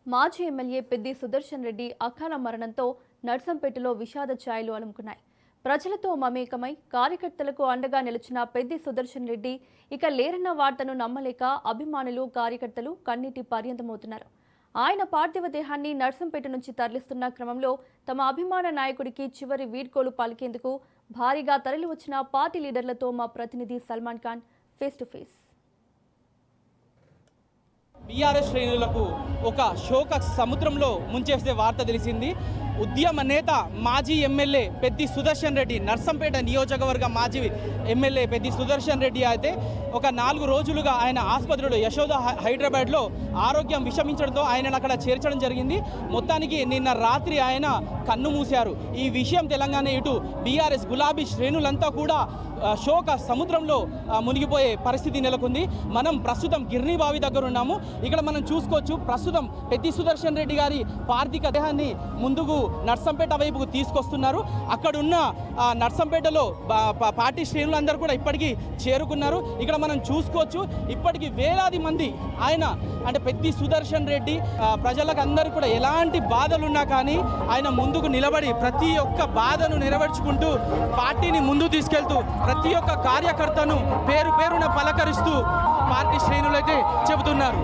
మాజీ ఎమ్మెల్యే పెద్ది సుదర్శన్ రెడ్డి అకాల మరణంతో నర్సంపేటలో విషాద ఛాయలు అలుముకున్నాయి. ప్రజలతో మమేకమై కార్యకర్తలకు అండగా నిలిచిన పెద్ది సుదర్శన్ రెడ్డి ఇక లేరన్న వార్తను నమ్మలేక అభిమానులు, కార్యకర్తలు కన్నీటి పర్యంతమవుతున్నారు. ఆయన పార్థివ దేహాన్ని నర్సంపేట నుంచి తరలిస్తున్న క్రమంలో తమ అభిమాన నాయకుడికి చివరి వీడ్కోలు పలికేందుకు భారీగా తరలివచ్చిన పార్టీ లీడర్లతో మా ప్రతినిధి Salman Khan face to face. BRS శ్రేణులకు ఒక శోక సముద్రంలో ముంచేసే వార్త తెలిసింది. ఉద్యమ నేత మాజీ ఎమ్మెల్యే పెద్ది సుదర్శన్ రెడ్డి, నర్సంపేట నియోజకవర్గ మాజీ ఎమ్మెల్యే పెద్ది సుదర్శన్ రెడ్డి అయితే ఒక 4 రోజులుగా ఆయన ఆసుపత్రిలో యశోద హైదరాబాద్లో ఆరోగ్యం విషమించడంతో ఆయనను అక్కడ చేర్చడం జరిగింది. మొత్తానికి నిన్న రాత్రి ఆయన కన్ను మూశారు. ఈ విషయం తెలంగాణ ఇటు బీఆర్ఎస్ గులాబీ శ్రేణులంతా కూడా శోక సముద్రంలో మునిగిపోయే పరిస్థితి నెలకొంది. మనం ప్రస్తుతం గిర్నీబావి దగ్గర ఉన్నాము. ఇక్కడ మనం చూసుకోవచ్చు, ప్రస్తుతం పెద్ది సుదర్శన్ రెడ్డి గారి పార్థిక దేహాన్ని ముందుకు నర్సంపేట వైపుకు తీసుకొస్తున్నారు. అక్కడున్న నర్సంపేటలో పార్టీ శ్రేణులందరూ కూడా ఇప్పటికీ చేరుకున్నారు. ఇక్కడ మనం చూసుకోవచ్చు, ఇప్పటికీ వేలాది మంది ఆయన అంటే పెద్ది సుదర్శన్ రెడ్డి ప్రజలకు అందరూ కూడా ఎలాంటి బాధలున్నా కానీ ఆయన ముందుకు నిలబడి ప్రతి ఒక్క బాధను నెరవేర్చుకుంటూ పార్టీని ముందుకు తీసుకెళ్తూ ప్రతి ఒక్క కార్యకర్తను పేరు పేరున పలకరిస్తూ పార్టీ శ్రేణులైతే చెబుతున్నారు.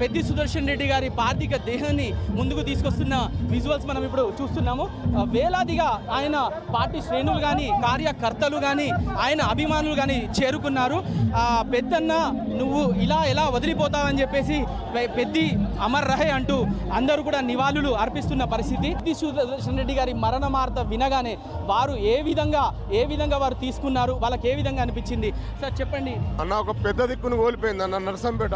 పెద్ది సుదర్శన్ రెడ్డి గారి పార్థిక దేహాన్ని ముందుకు తీసుకొస్తున్న విజువల్స్ మనం ఇప్పుడు చూస్తున్నాము. వేలాదిగా ఆయన పార్టీ శ్రేణులు కానీ, కార్యకర్తలు కానీ, ఆయన అభిమానులు కానీ చేరుకున్నారు. పెద్దన్న నువ్వు ఇలా ఎలా వదిలిపోతావని చెప్పేసి పెద్ది అమర్ రహే అంటూ అందరూ కూడా నివాళులు అర్పిస్తున్న పరిస్థితి. పెద్ది సుదర్శన్ రెడ్డి గారి మరణ వార్త వినగానే వారు ఏ విధంగా వారు తీసుకున్నారు, వాళ్ళకి ఏ విధంగా అనిపించింది సార్ చెప్పండి అన్న. ఒక పెద్ద దిక్కును కోల్పోయింది అన్న నర్సంపేట,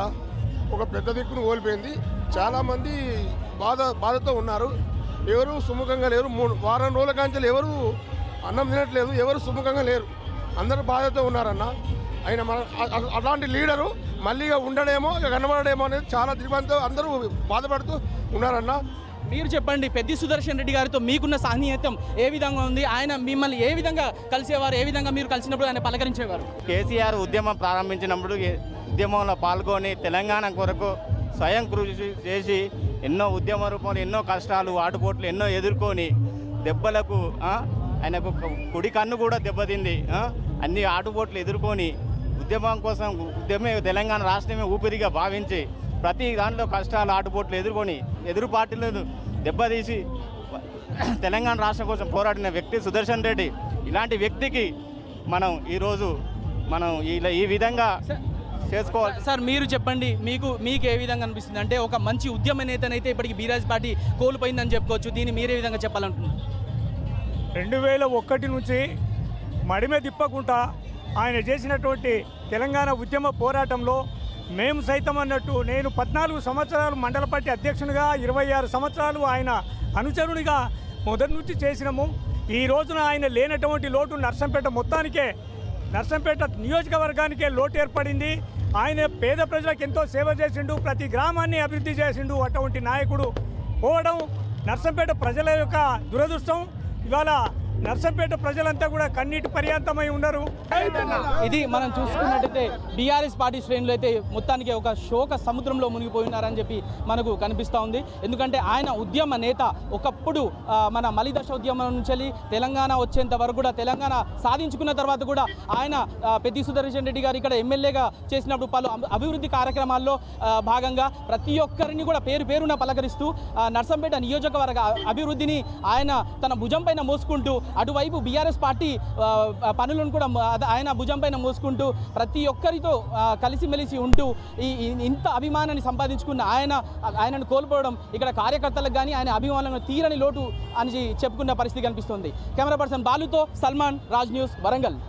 ఒక పెద్ద దిక్కును కోల్పోయింది. చాలామంది బాధతో ఉన్నారు. ఎవరు సుముఖంగా లేరు. 3 వారం రోజుల కాంచెలు ఎవరు అన్నం తినట్లేదు, ఎవరు సుముఖంగా లేరు. అందరూ బాధతో ఉన్నారన్న. ఆయన అలాంటి లీడరు మళ్ళీ ఉండడేమో, కనబడడేమో అనేది చాలా దిగ్బంతో అందరూ బాధపడుతూ ఉన్నారన్న. మీరు చెప్పండి, పెద్ది సుదర్శన్ రెడ్డి గారితో మీకున్న సాన్నిహిత్యం ఏ విధంగా ఉంది? ఆయన మిమ్మల్ని ఏ విధంగా కలిసేవారు? ఏ విధంగా మీరు కలిసినప్పుడు ఆయన పలకరించేవారు? కేసీఆర్ ఉద్యమం ప్రారంభించినప్పుడు ఉద్యమంలో పాల్గొని తెలంగాణ కొరకు స్వయం కృషి చేసి ఎన్నో ఉద్యమ రూపంలో ఎన్నో కష్టాలు, ఆటుపోట్లు ఎన్నో ఎదుర్కొని దెబ్బలకు ఆయనకు కుడి కన్ను కూడా దెబ్బతింది. అన్ని ఆటుపోట్లు ఎదుర్కొని ఉద్యమం కోసం తెలంగాణ రాష్ట్రమే ఊపిరిగా భావించి ప్రతి దాంట్లో కష్టాలు, ఆటుపోట్లు ఎదుర్కొని ఎదురు పార్టీలను దెబ్బతీసి తెలంగాణ రాష్ట్రం కోసం పోరాడిన వ్యక్తి సుదర్శన్ రెడ్డి. ఇలాంటి వ్యక్తికి మనం ఈరోజు ఈ విధంగా చేసుకోవాలి. సార్ మీరు చెప్పండి, మీకు ఏ విధంగా అనిపిస్తుంది? అంటే ఒక మంచి ఉద్యమ నేతనైతే ఇప్పటికి బీఆర్ఎస్ పార్టీ కోల్పోయిందని చెప్పుకోవచ్చు. దీన్ని మీరే విధంగా చెప్పాలనుకుంటున్నారు? 2001 నుంచి మడిమే తిప్పకుండా ఆయన చేసినటువంటి తెలంగాణ ఉద్యమ పోరాటంలో మేము సైతం అన్నట్టు, నేను 14 సంవత్సరాలు మండల పార్టీ అధ్యక్షునిగా, 26 సంవత్సరాలు ఆయన అనుచరునిగా మొదటి నుంచి చేసినాము. ఈ రోజున ఆయన లేనటువంటి లోటు నర్సంపేట మొత్తానికే, నర్సంపేట నియోజకవర్గానికే లోటు ఏర్పడింది. ఆయన పేద ప్రజలకు ఎంతో సేవ చేసిండు, ప్రతి గ్రామాన్ని అభివృద్ధి చేసిండు. అటువంటి నాయకుడు పోవడం నర్సంపేట ప్రజల యొక్క దురదృష్టం. ఇవాళ నర్సంపేట ప్రజలంతా కూడా కన్నీటి పర్యంతమై ఉన్నారు. ఇది మనం చూసుకున్నట్టయితే బీఆర్ఎస్ పార్టీ శ్రేణులు అయితే మొత్తానికి ఒక శోక సముద్రంలో మునిగిపోయినారని చెప్పి మనకు కనిపిస్తూ ఉంది. ఎందుకంటే ఆయన ఉద్యమ నేత. ఒకప్పుడు మన మలిదశ ఉద్యమం నుంచి తెలంగాణ వచ్చేంత వరకు కూడా, తెలంగాణ సాధించుకున్న తర్వాత కూడా ఆయన పెద్ది సుదర్శన్ రెడ్డి గారు ఇక్కడ ఎమ్మెల్యేగా చేసినప్పుడు పలు అభివృద్ధి కార్యక్రమాల్లో భాగంగా ప్రతి ఒక్కరిని కూడా పేరు పేరున పలకరిస్తూ నర్సంపేట నియోజకవర్గ అభివృద్ధిని ఆయన తన భుజం పైన మోసుకుంటూ, అటువైపు బీఆర్ఎస్ పార్టీ పనులను కూడా ఆయన భుజం పైన మోసుకుంటూ ప్రతి ఒక్కరితో కలిసిమెలిసి ఉంటూ ఇంత అభిమానాన్ని సంపాదించుకున్న ఆయనను కోల్పోవడం ఇక్కడ కార్యకర్తలకు కానీ ఆయన అభిమానులను తీరని లోటు అని చెప్పుకున్న పరిస్థితి కనిపిస్తుంది. కెమెరా పర్సన్ బాలుతో సల్మాన్, రాజ్ న్యూస్, వరంగల్.